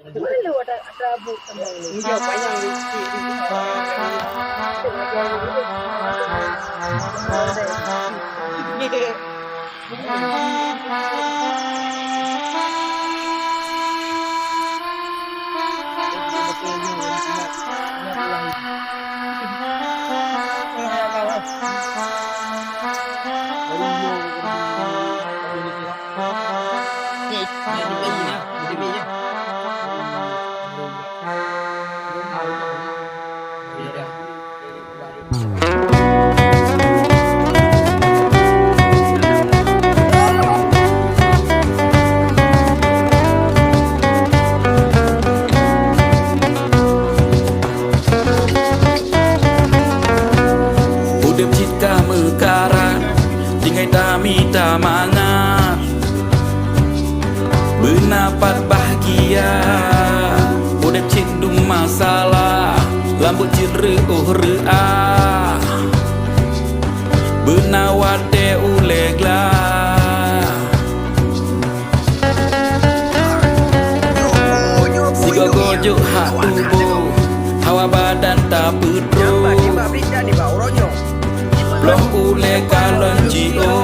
Malu ada abu sama ini. Dia panjang Udep cita mekaran tinggai dami tamangan benapat bahagia. Udep cindung masalah lambut cire rea benawate ulegla sigo gojuk hak tubuh hawa badan tak pedro Loh ule kalon jio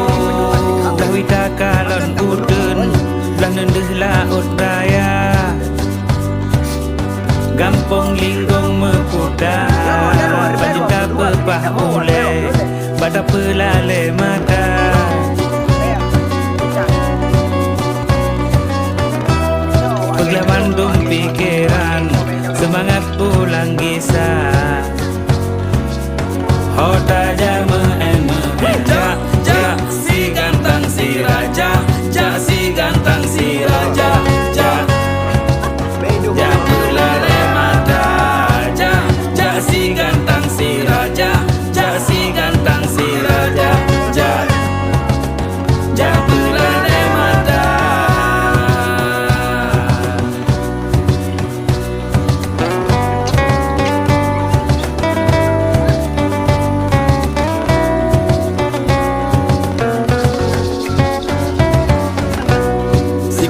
Dawita kalon udun Lah nendeh laut raya Gampong linggong mekuda Baju kapepah ule Bada pelale mata Peglawan pikiran Semangat pulang kisah Hota jama ja ja si gantang si raja ja si gantang si raja ja ja pelale mata ja ja si gantang si raja ja si gantang si raja ja ja pelale mata.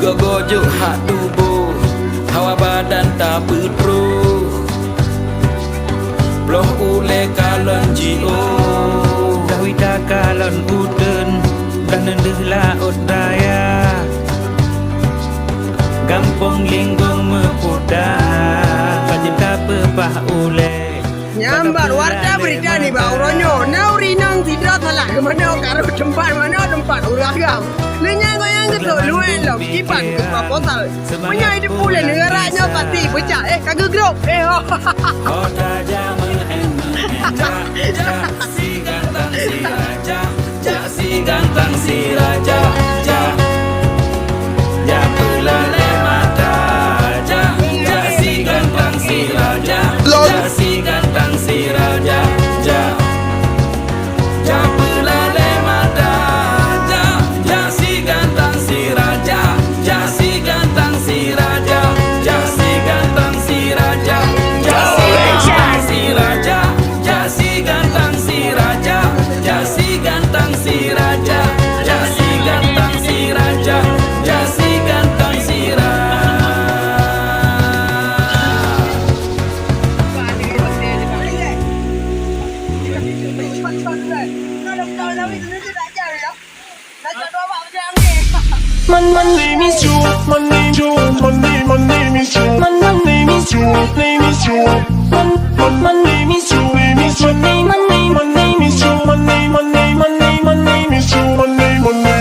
Gojuk hak tubuh hawa badan tak pedro Bloh ule kalon jio Dawita kalon udun Dah nendeh laut raya Gampong linggong mekuda Baju kapepah ule Nyambar warta berita ni bau ronyo. Nauri nang tidak salah. Mana karo tempat uragam. Lenyang goyang gitu luan lo kipan ke proposal. Punya hidup pula negaranya pasti pecah. Kagak grok. Kota jaman si gantang si raja ja si gantang si raja ja ja pelale mata ja ja si gantang si raja ja si gantang si raja ja ja pelale mata ja ja si gantang si raja ja si gantang si raja ja si gantang si raja ja si gantang si raja ja si gantang si raja ja si gantang si raja ja si gantang si raja ja si gantang si raja. My name is Joe. My name Joe. My name is Joe. My name is Joe. Name is Joe. My name is Joe. Name is Joe. My name is Joe. My name is Joe. My name is Joe. My name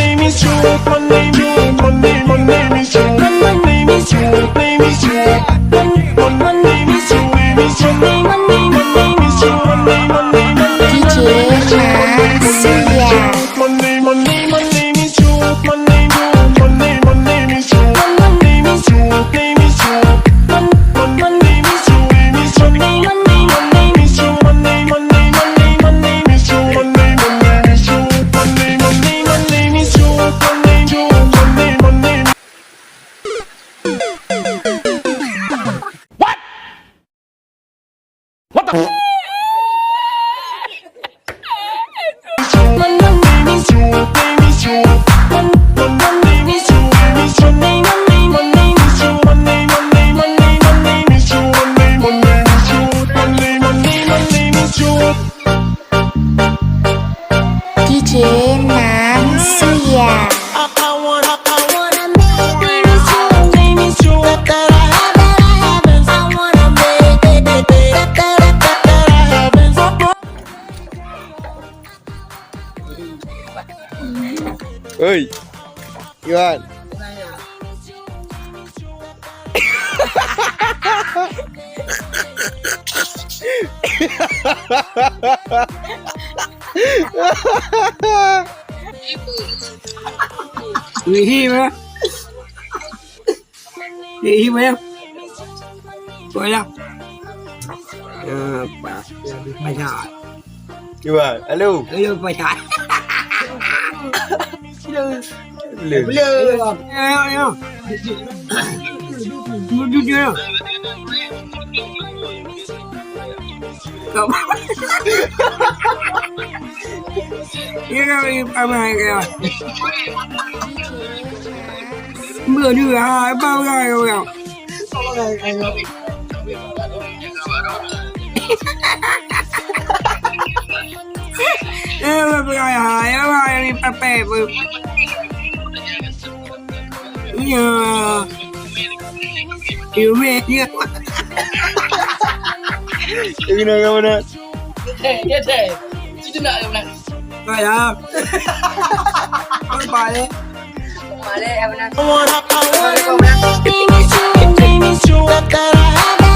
is Joe. My name Joe. My name is Joe. My name is Joe. Name is Joe. My name is Joe. Name is Joe. My name is Joe. My name is Joe. Oi. Iwan. Nghỉ mà. Nghỉ mà em. Gọi là bài trả. Iwan, halo. Ayo bài trả. Belum. Belum. Ayo. Duduk dia. Kau. Ini apa ya? Mưa đưa hai bao ngày rồi. Bao ngày hai đi pape vừa. Giờ yêu mẹ nhá. Ini nak mana? Rồi đó. Bài đi. I wanna name is you, that I have